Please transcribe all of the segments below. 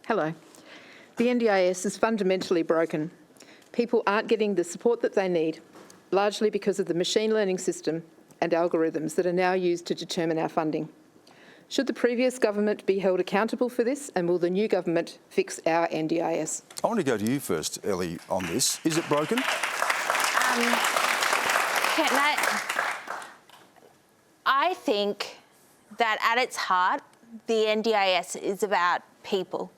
Hello. The NDIS is fundamentally broken. People aren't getting the support that they need, largely because of the machine learning system and algorithms that are now used to determine our funding. Should the previous government be held accountable for this, and will the new government fix our NDIS? I want to go to you first, Elly, on this. Is it broken? I think that at its heart, the NDIS is about people.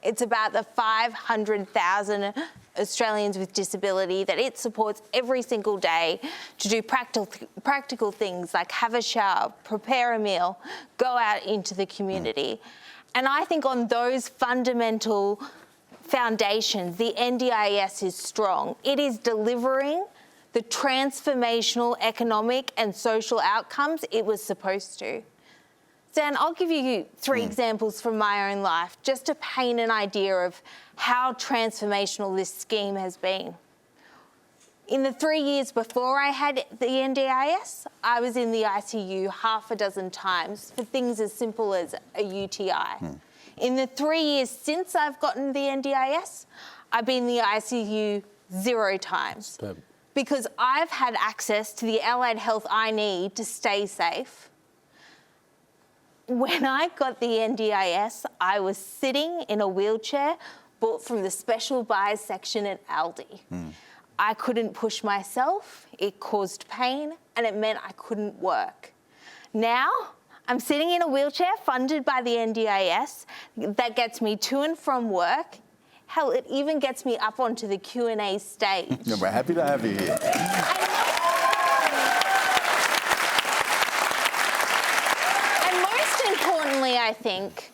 It's about the 500,000 Australians with disability that it supports every single day to do practical things like have a shower, prepare a meal, go out into the community. And I think on those fundamental foundations, the NDIS is strong. It is delivering the transformational economic and social outcomes it was supposed to. Dan, I'll give you three examples from my own life just to paint an idea of how transformational this scheme has been. In the 3 years before I had the NDIS, I was in the ICU half a dozen times for things as simple as a UTI. In the 3 years since I've gotten the NDIS, I've been in the ICU 0 times. Because I've had access to the allied health I need to stay safe. When I got the NDIS, I was sitting in a wheelchair bought from the special buys section at Aldi. I couldn't push myself, it caused pain, and it meant I couldn't work. Now, I'm sitting in a wheelchair funded by the NDIS that gets me to and from work. Hell, it even gets me up onto the Q&A stage. Yeah, we're happy to have you here. And most importantly, I think,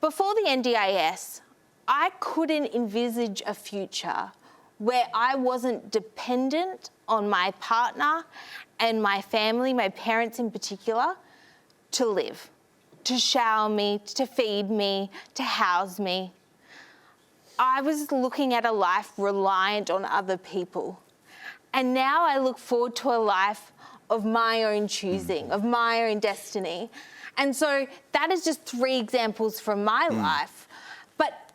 before the NDIS, I couldn't envisage a future where I wasn't dependent on my partner and my family, my parents in particular, to live, to shower me, to feed me, to house me. I was looking at a life reliant on other people. And now I look forward to a life of my own choosing, of my own destiny. And so that is just 3 examples from my life. But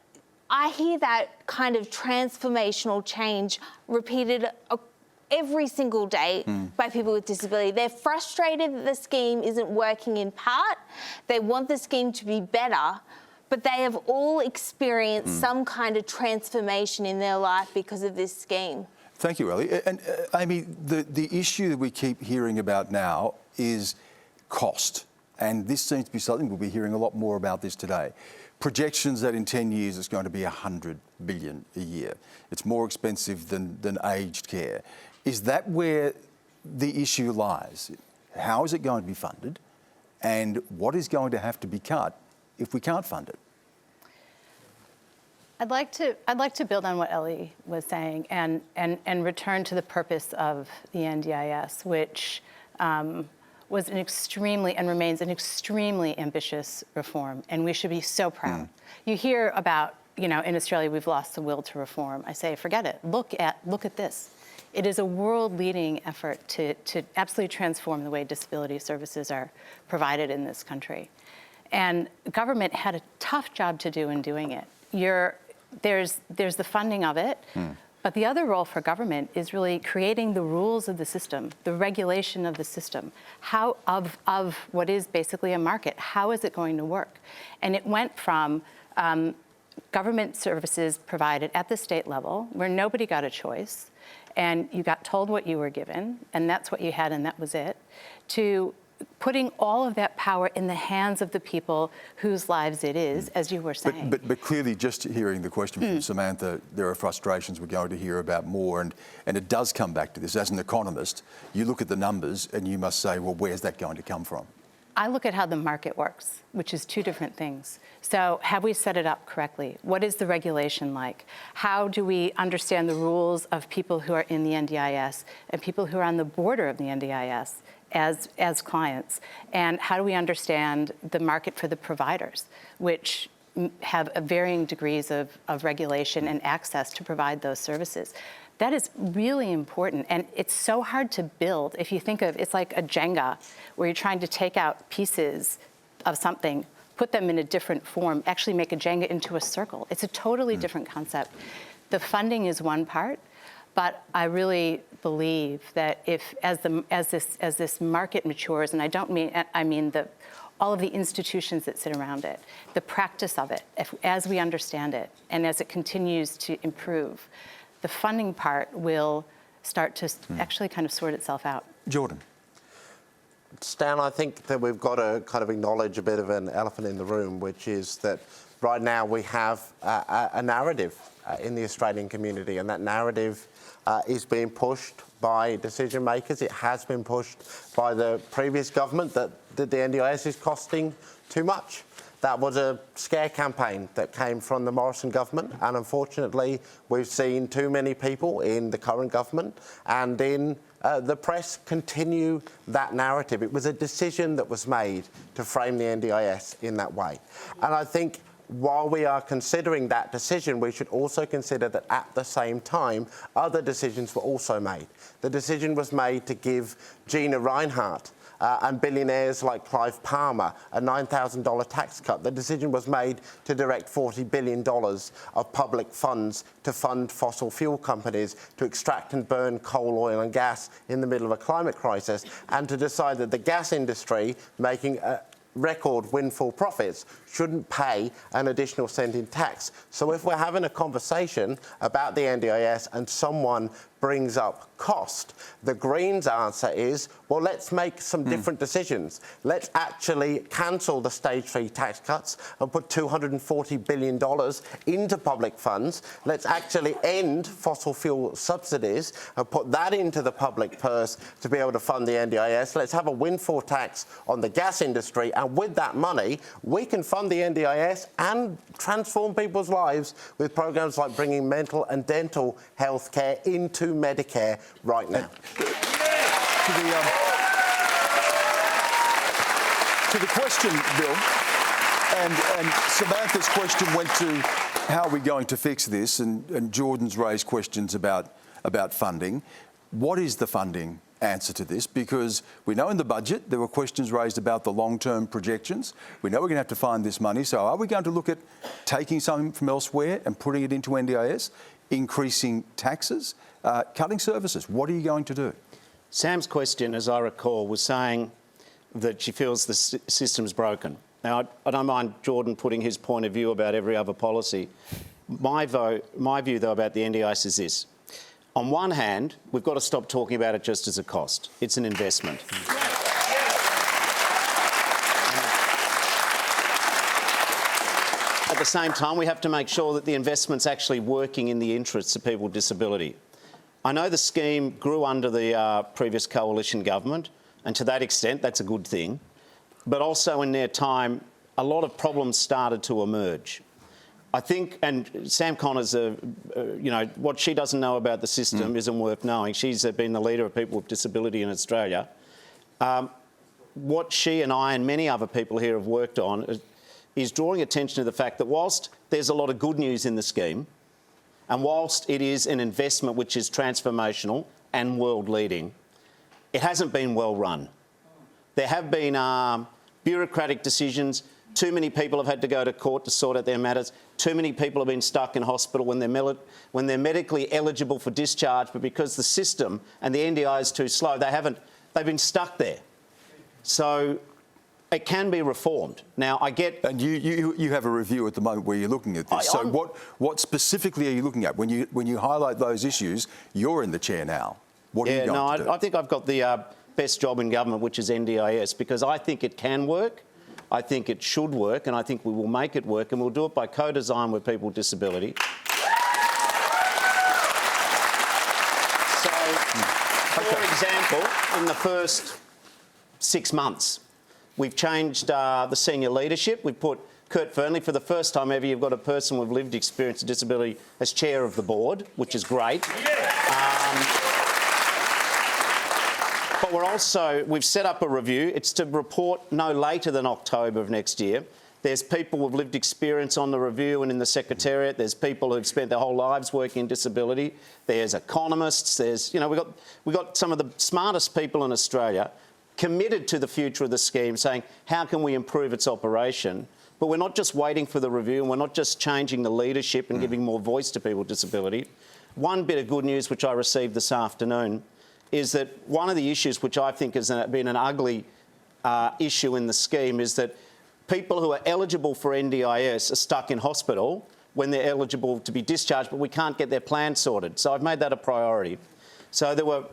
I hear that kind of transformational change repeated every single day by people with disability. They're frustrated that the scheme isn't working in part. They want the scheme to be better, but they have all experienced some kind of transformation in their life because of this scheme. Thank you, Elly. And Amy, the issue that we keep hearing about now is cost. And this seems to be something we'll be hearing a lot more about this today. Projections that in 10 years it's going to be $100 billion a year. It's more expensive than aged care. Is that where the issue lies? How is it going to be funded? And what is going to have to be cut if we can't fund it? I'd like to build on what Elly was saying and return to the purpose of the NDIS, which was an extremely and remains an extremely ambitious reform, and we should be so proud. You hear about, in Australia we've lost the will to reform. I say, forget it. Look at this. It is a world-leading effort to absolutely transform the way disability services are provided in this country. And government had a tough job to do in doing it. There's the funding of it, but the other role for government is really creating the rules of the system, the regulation of the system, of what is basically a market. How is it going to work? And it went from government services provided at the state level, where nobody got a choice, and you got told what you were given, and that's what you had, and that was it, to putting all of that power in the hands of the people whose lives it is, as you were saying. But clearly, just hearing the question from Samantha, there are frustrations we're going to hear about more, and it does come back to this. As an economist, you look at the numbers and you must say, well, where's that going to come from? I look at how the market works, which is 2 different things. So have we set it up correctly? What is the regulation like? How do we understand the rules of people who are in the NDIS and people who are on the border of the NDIS as clients? And how do we understand the market for the providers, which have varying degrees of regulation and access to provide those services? That is really important, and it's so hard to build. If you think of it's like a Jenga, where you're trying to take out pieces of something put them in a different form, actually make a Jenga into a circle. It's a totally different concept. The funding is one part, but I really believe that as this market matures, and I mean all of the institutions that sit around it, the practice of it, as we understand it, and as it continues to improve, the funding part will start to actually kind of sort itself out. Jordon. Stan, I think that we've got to kind of acknowledge a bit of an elephant in the room, which is that right now we have a narrative in the Australian community, and that narrative is being pushed by decision makers. It has been pushed by the previous government that the NDIS is costing too much. That was a scare campaign that came from the Morrison government, and unfortunately we've seen too many people in the current government and in the press continue that narrative. It was a decision that was made to frame the NDIS in that way. And I think while we are considering that decision, we should also consider that at the same time, other decisions were also made. The decision was made to give Gina Rinehart and billionaires like Clive Palmer a $9,000 tax cut. The decision was made to direct $40 billion of public funds to fund fossil fuel companies to extract and burn coal, oil and gas in the middle of a climate crisis, and to decide that the gas industry, making record windfall profits, shouldn't pay an additional cent in tax. So if we're having a conversation about the NDIS and someone brings up cost, the Greens' answer is, well, let's make some different decisions. Let's actually cancel the stage 3 tax cuts and put $240 billion into public funds. Let's actually end fossil fuel subsidies and put that into the public purse to be able to fund the NDIS. Let's have a windfall tax on the gas industry, and with that money, we can fund the NDIS and transform people's lives with programs like bringing mental and dental health care into Medicare right now. To the question, Bill, and Samantha's question went to how are we going to fix this, and Jordan's raised questions about funding. What is the funding answer to this? Because we know in the budget there were questions raised about the long-term projections. We know we're going to have to find this money. So are we going to look at taking something from elsewhere and putting it into NDIS, increasing taxes, cutting services? What are you going to do? Sam's question, as I recall, was saying that she feels the system's broken. Now, I don't mind Jordon putting his point of view about every other policy. My view, though, about the NDIS is this. On one hand, we've got to stop talking about it just as a cost. It's an investment. At the same time, we have to make sure that the investment's actually working in the interests of people with disability. I know the scheme grew under the previous coalition government, and to that extent, that's a good thing. But also in their time, a lot of problems started to emerge. I think, and Sam Connors, what she doesn't know about the system isn't worth knowing. She's been the leader of people with disability in Australia. What she and I and many other people here have worked on is drawing attention to the fact that whilst there's a lot of good news in the scheme, and whilst it is an investment which is transformational and world-leading, it hasn't been well run. There have been bureaucratic decisions. Too many people have had to go to court to sort out their matters. Too many people have been stuck in hospital when they're medically eligible for discharge, but because the system and the NDI is too slow, they've been stuck there. So it can be reformed. Now, I get... And you have a review at the moment where you're looking at this. So what specifically are you looking at? When you highlight those issues, you're in the chair now. What are you going to do? I think I've got the best job in government, which is NDIS, because I think it can work. I think it should work, and I think we will make it work, and we'll do it by co-design with people with disability. So, for example, in the first 6 months, we've changed the senior leadership. We've put Kurt Fernley, for the first time ever, you've got a person with lived experience of disability as chair of the board, which is great. But we've set up a review. It's to report no later than October of next year. There's people with lived experience on the review and in the Secretariat. There's people who've spent their whole lives working in disability. There's economists. we've got some of the smartest people in Australia committed to the future of the scheme, saying, how can we improve its operation But we're not just waiting for the review, and we're not just changing the leadership and giving more voice to people with disability. One bit of good news which I received this afternoon is that one of the issues which I think has been an ugly issue in the scheme is that people who are eligible for NDIS are stuck in hospital when they're eligible to be discharged, but we can't get their plan sorted. So I've made that a priority. So there were,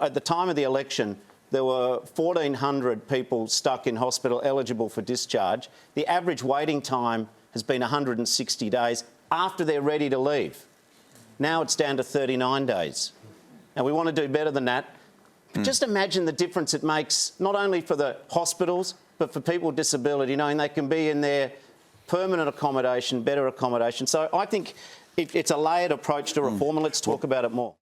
at the time of the election, there were 1,400 people stuck in hospital eligible for discharge. The average waiting time has been 160 days after they're ready to leave. Now it's down to 39 days. Now, we want to do better than that. But just imagine the difference it makes, not only for the hospitals, but for people with disability, knowing they can be in their permanent accommodation, better accommodation. So I think it's a layered approach to reform, and let's talk about it more.